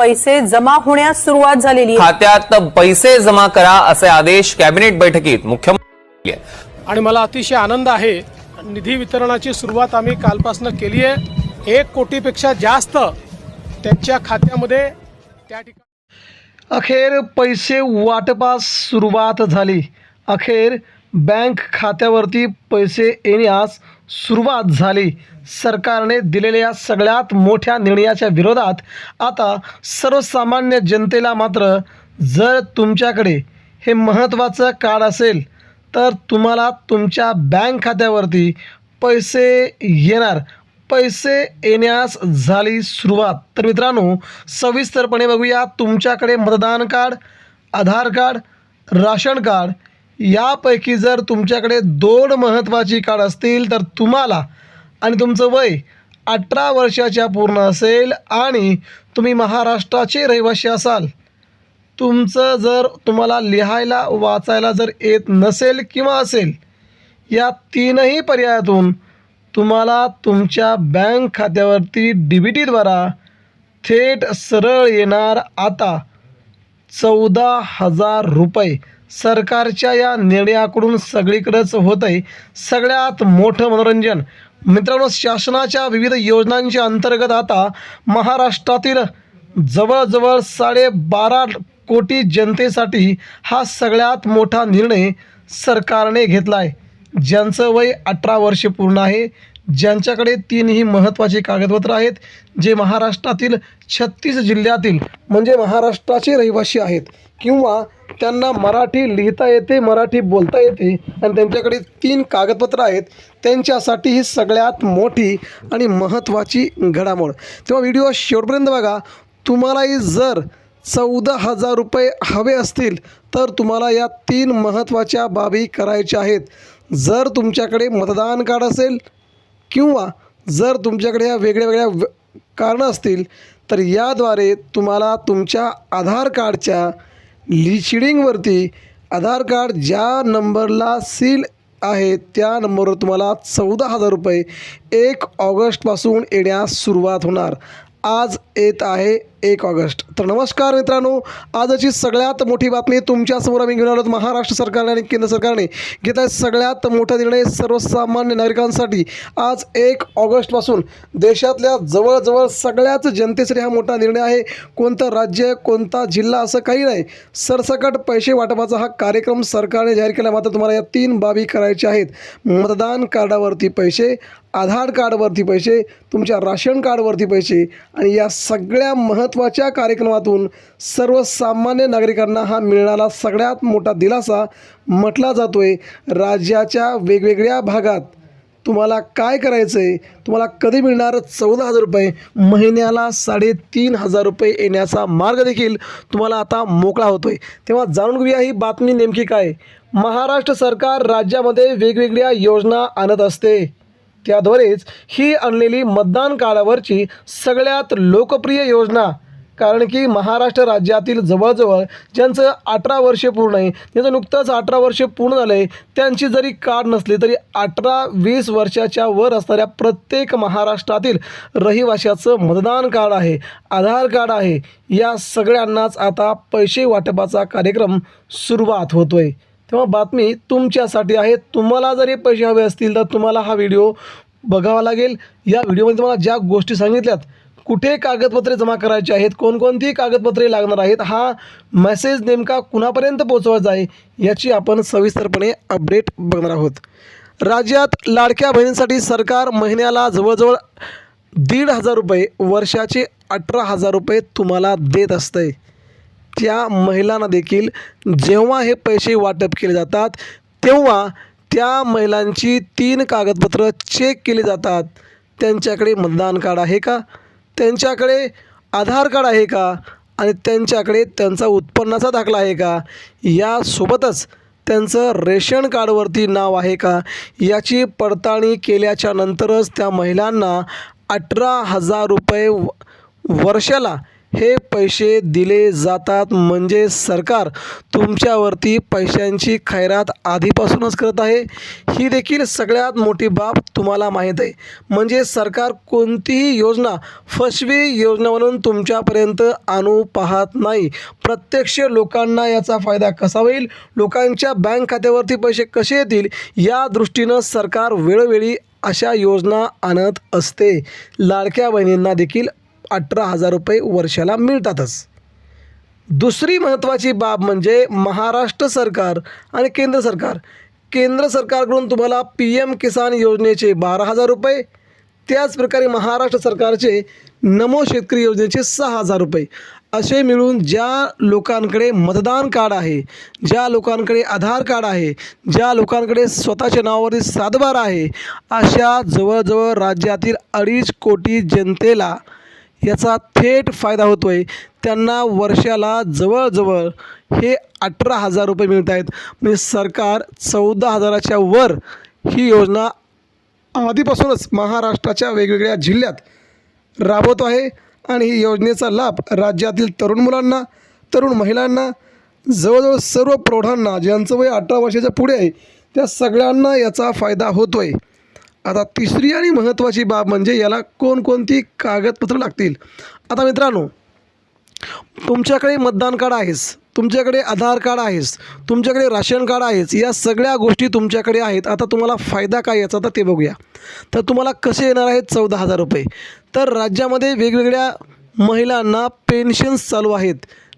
पैसे जमा होण्यास सुरुवात झालेली आहे। खात्यात पैसे जमा करा असे आदेश कॅबिनेट बैठकीत मुख्यमंत्री आणि मला अतिशय आनंद आहे, निधी वितरणाची सुरुवात आम्ही कालपासून केली आहे। 1 कोटीपेक्षा जास्त त्यांच्या खात्यामध्ये त्या ठिकाणी अखेर पैसे वाटपास सुरुवात झाली। अखेर बँक खात्यावरती पैसे येण्यास सुरुवात झाली। सरकारने दिलेल्या सगळ्यात मोठ्या निर्णयाच्या विरोधात आता सर्वसामान्य जनतेला मात्र जर तुमच्याकडे हे महत्त्वाचं कार्ड असेल तर तुम्हाला तुमच्या बँक खात्यावरती पैसे येणार, पैसे येण्यास झाली सुरुवात। तर मित्रांनो, सविस्तरपणे बघूया। तुमच्याकडे मतदान कार्ड, आधार कार्ड, राशन कार्ड यापैकी जर तुमच्याकडे 2 महत्त्वाची कार्ड असतील तर तुम्हाला आणि तुमचं वय 18 वर्षाच्या पूर्ण असेल आणि तुम्ही महाराष्ट्राचे रहिवासी असाल, तुमचं जर तुम्हाला लिहायला वाचायला जर येत नसेल किंवा असेल, या 3ही पर्यायातून तुम्हाला तुमच्या बँक खात्यावरती DBTद्वारा थेट सरळ येणार आता 14,000 रुपये। सरकारच्या या निर्णयाकडून सगळीकडेच होत आहे सगळ्यात मोठं मनोरंजन। मित्रांनो, शासनाच्या विविध योजनांच्या अंतर्गत आता महाराष्ट्रातील जवळजवळ 12.5 कोटी जनतेसाठी हा सगळ्यात मोठा निर्णय सरकारने घेतला आहे। ज्यांचं वय 18 वर्षे पूर्ण आहे, ज्यांच्याकडे 3ही महत्त्वाची कागदपत्र आहेत, जे महाराष्ट्रातील 36 जिल्ह्यातील म्हणजे महाराष्ट्राचे रहिवासी आहेत किंवा त्यांना मराठी लिहिता येते, मराठी बोलता येते आणि त्यांच्याकडे 3 कागदपत्र आहेत, त्यांच्यासाठी ही सगळ्यात मोठी आणि महत्त्वाची घडामोड। तेव्हा व्हिडिओ शेवटपर्यंत बघा। तुम्हालाही जर 14,000 रुपये हवे असतील तर तुम्हाला या 3 महत्त्वाच्या बाबी करायच्या आहेत। जर तुमच्याकडे मतदान कार्ड असेल किंवा जर तुमच्याकडे या वेगळ्या कारणं असतील तर याद्वारे तुम्हाला तुमच्या आधार कार्डच्या शीडिंगवरती आधार कार्ड ज्या नंबरला सील आहे त्या नंबरवर तुम्हाला 14,000 रुपये 1 ऑगस्टपासून येण्यास सुरुवात होणार। आज येत आहे 1 ऑगस्ट। तर नमस्कार मित्रांनो, आजची सगळ्यात मोठी बातमी तुमच्यासमोर आम्ही घेऊन आलो। महाराष्ट्र सरकारने आणि केंद्र सरकारने घेतला सगळ्यात मोठा निर्णय सर्वसामान्य नागरिकांसाठी। आज 1 ऑगस्टपासून देशातल्या जवळजवळ सगळ्याच जनतेसाठी हा मोठा निर्णय आहे। कोणतं राज्य, कोणता जिल्हा असं काही नाही, सरसकट पैसे वाटपाचा हा कार्यक्रम सरकारने जाहीर केला। मात्र तुम्हाला या 3 बाबी करायच्या आहेत। मतदान कार्डावरती पैसे, आधार कार्डवरती पैसे, तुमच्या राशन कार्डवरती पैसे आणि या सगळ्या महत्त्वाच्या कार्यक्रमातून सर्वसामान्य नागरिकांना हा मिळणारा सगळ्यात मोठा दिलासा म्हटला जातो आहे। राज्याच्या वेगवेगळ्या भागात तुम्हाला काय करायचं आहे, तुम्हाला कधी मिळणार 14,000 रुपये, महिन्याला 3,500 रुपये येण्याचा मार्ग देखील तुम्हाला आता मोकळा होतो आहे। तेव्हा जाणून घेऊया ही बातमी नेमकी काय। महाराष्ट्र सरकार राज्यामध्ये वेगवेगळ्या योजना आणत असते, त्याद्वारेच ही आणलेली मतदान कार्डावरची सगळ्यात लोकप्रिय योजना, कारण की महाराष्ट्र राज्यातील जवळजवळ ज्यांचं 18 वर्षे पूर्ण आहे, ज्यांचं नुकतंच 18 वर्षे पूर्ण झालं आहे, त्यांची जरी कार्ड नसली तरी 18-20 वर्षाच्या वर असणाऱ्या प्रत्येक महाराष्ट्रातील रहिवाशाचं मतदान कार्ड आहे, आधार कार्ड आहे, या सगळ्यांनाच आता पैसे वाटपाचा कार्यक्रम सुरुवात होतो आहे। तेव्हा बातमी तुमच्यासाठी आहे। तुम्हाला जर हे पैसे हवे असतील तर तुम्हाला हा व्हिडिओ बघावा लागेल। या व्हिडिओमध्ये तुम्हाला ज्या गोष्टी सांगितल्यात, कुठे कागदपत्रे जमा करायची आहेत, कोणकोणती कागदपत्रे लागणार आहेत, हा मेसेज नेमका कुणापर्यंत पोहोचवायचा आहे याची आपण सविस्तरपणे अपडेट बघणार आहोत। राज्यात लाडक्या बहिणींसाठी सरकार महिन्याला जवळजवळ 1,500 रुपये, वर्षाचे 18,000 रुपये तुम्हाला देत असते। त्या महिलांना देखील जेव्हा हे पैसे वाटप केले जातात तेव्हा त्या महिलांची 3 कागदपत्र चेक केली जातात। त्यांच्याकडे मतदान कार्ड आहे का, त्यांच्याकडे आधार कार्ड आहे का आणि त्यांच्याकडे त्यांचा उत्पन्नाचा दाखला आहे का, यासोबतच त्यांचं रेशन कार्डवरती नाव आहे का, याची पडताळणी केल्याच्या नंतरच त्या महिलांना 18,000 रुपये वर्षाला हे पैसे दिले जातात. म्हणजे सरकार तुमच्यावरती पैशांची खैरात आधीपासूनच करत आहे. ही देखील सगळ्यात मोठी बाब तुम्हाला माहीत आहे. म्हणजे सरकार कोणतीही योजना फसवी योजना म्हणून तुमच्यापर्यंत आणू पाहत नाही. प्रत्यक्ष लोकांना याचा फायदा कसा होईल, लोकांच्या बँक खात्यावरती पैसे कसे येतील, या दृष्टीनं सरकार वेळोवेळी अशा योजना आणत असते. लाडक्या बहिणींना देखील 18,000 रुपये वर्षाला मिळतातच. दुसरी महत्त्वाची बाब म्हणजे महाराष्ट्र सरकार आणि केंद्र सरकार. केंद्र सरकारकडून तुम्हाला PM किसान योजनेचे 12,000 रुपये, त्याचप्रकारे महाराष्ट्र सरकारचे नमो शेतकरी योजनेचे 6,000 रुपये असे मिळून ज्या लोकांकडे मतदान कार्ड आहे, ज्या लोकांकडे आधार कार्ड आहे, ज्या लोकांकडे स्वतःच्या नावावरील सातबारा आहे, अशा जवळजवळ राज्यातील 2.5 कोटी जनतेला याचा थेट फायदा होतो आहे. त्यांना वर्षाला जवळजवळ हे 18,000 रुपये मिळत आहेत. म्हणजे सरकार 14,000च्या वर ही योजना आधीपासूनच महाराष्ट्राच्या वेगवेगळ्या जिल्ह्यात राबवतो आहे. आणि ही योजनेचा लाभ राज्यातील तरुण मुलांना, तरुण महिलांना, जवळजवळ सर्व प्रौढांना, ज्यांचं वय 18 वर्षाच्या पुढे आहे, त्या सगळ्यांना याचा फायदा होतो आहे. आता तिसरी आणि महत्त्वाची बाब म्हणजे याला कोणकोणती कागदपत्रं लागतील. आता मित्रांनो, तुमच्याकडे मतदान कार्ड आहेच, तुमच्याकडे आधार कार्ड आहेच, तुमच्याकडे राशन कार्ड आहेच, या सगळ्या गोष्टी तुमच्याकडे आहेत. आता तुम्हाला फायदा काय याचा तर ते बघूया. तर तुम्हाला कसे येणार आहेत 14,000 रुपये. तर राज्यामध्ये वेगवेगळ्या महिलांना पेन्शन्स चालू आहेत.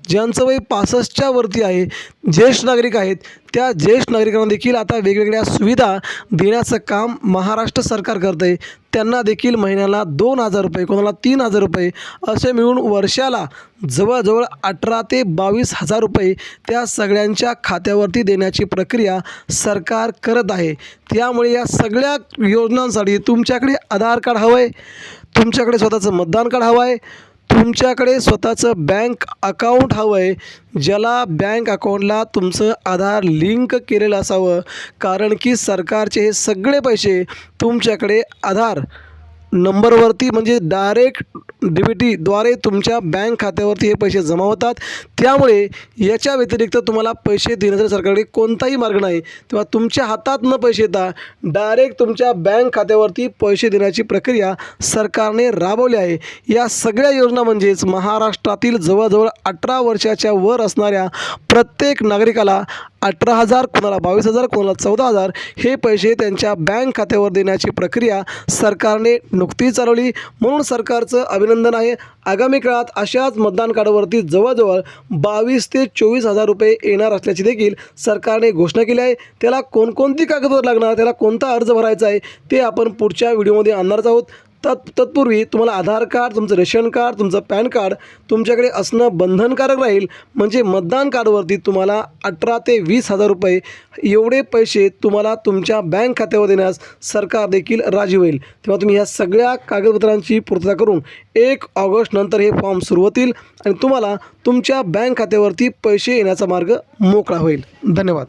ज्यांचं वय 65च्या वरती आहे, ज्येष्ठ नागरिक आहेत, त्या ज्येष्ठ नागरिकांना देखील आता वेगवेगळ्या सुविधा देण्याचं काम महाराष्ट्र सरकार करतं आहे. त्यांना देखील महिन्याला 2,000 रुपये, कोणाला 3,000 रुपये असे मिळून वर्षाला जवळजवळ 18,000 ते 22,000 रुपये त्या सगळ्यांच्या खात्यावरती देण्याची प्रक्रिया सरकार करत आहे. त्यामुळे या सगळ्या योजनांसाठी तुमच्याकडे आधार कार्ड हवं आहे, तुमच्याकडे स्वतःचं मतदान कार्ड हवं आहे, तुमच्याकडे स्वतःचं बँक अकाउंट हवं आहे, ज्याला बँक अकाउंटला तुमचं आधार लिंक केलेलं असावं. कारण की सरकारचे हे सगळे पैसे तुमच्याकडे आधार नंबरवरती म्हणजे डायरेक्ट DBTद्वारे तुमच्या बँक खात्यावरती हे पैसे जमा होतात. त्यामुळे याच्या व्यतिरिक्त तुम्हाला पैसे देण्याचा सरकारकडे कोणताही मार्ग नाही. तेव्हा तुमच्या हातात न पैसे येता डायरेक्ट तुमच्या बँक खात्यावरती पैसे देण्याची प्रक्रिया सरकारने राबवली आहे. या सगळ्या योजना म्हणजेच महाराष्ट्रातील जवळजवळ 18 वर्षाच्या वर असणाऱ्या प्रत्येक नागरिकाला 18,000, कोणाला 22,000, कोणाला 14,000 हे पैसे त्यांच्या बँक खात्यावर देण्याची प्रक्रिया सरकारने नुकतीच चालवली. म्हणून सरकारचं अभिनंदन आहे. आगामी काळात अशाच मतदान कार्डावरती जवळजवळ 22,000 ते 24,000 रुपये येणार असल्याची देखील सरकारने घोषणा केली आहे. त्याला कोणकोणती कागदपत्र लागणार, त्याला कोणता अर्ज भरायचा आहे ते आपण पुढच्या व्हिडिओमध्ये आणणारच आहोत. तत्पूर्वी तुम्हाला आधार कार्ड, तुमचं रेशन कार्ड, तुमचं पॅन कार्ड तुमच्याकडे असणं बंधनकारक राहील. म्हणजे मतदान कार्डवरती तुम्हाला 18,000 ते 20,000 रुपये एवढे पैसे तुम्हाला तुमच्या बँक खात्यावर देण्यास सरकार देखील राजी होईल. तेव्हा तुम्ही ह्या सगळ्या कागदपत्रांची पूर्तता करून 1 ऑगस्ट नंतर हे फॉर्म सुरू होतील आणि तुम्हाला तुमच्या बँक खात्यावरती पैसे येण्याचा मार्ग मोकळा होईल. धन्यवाद.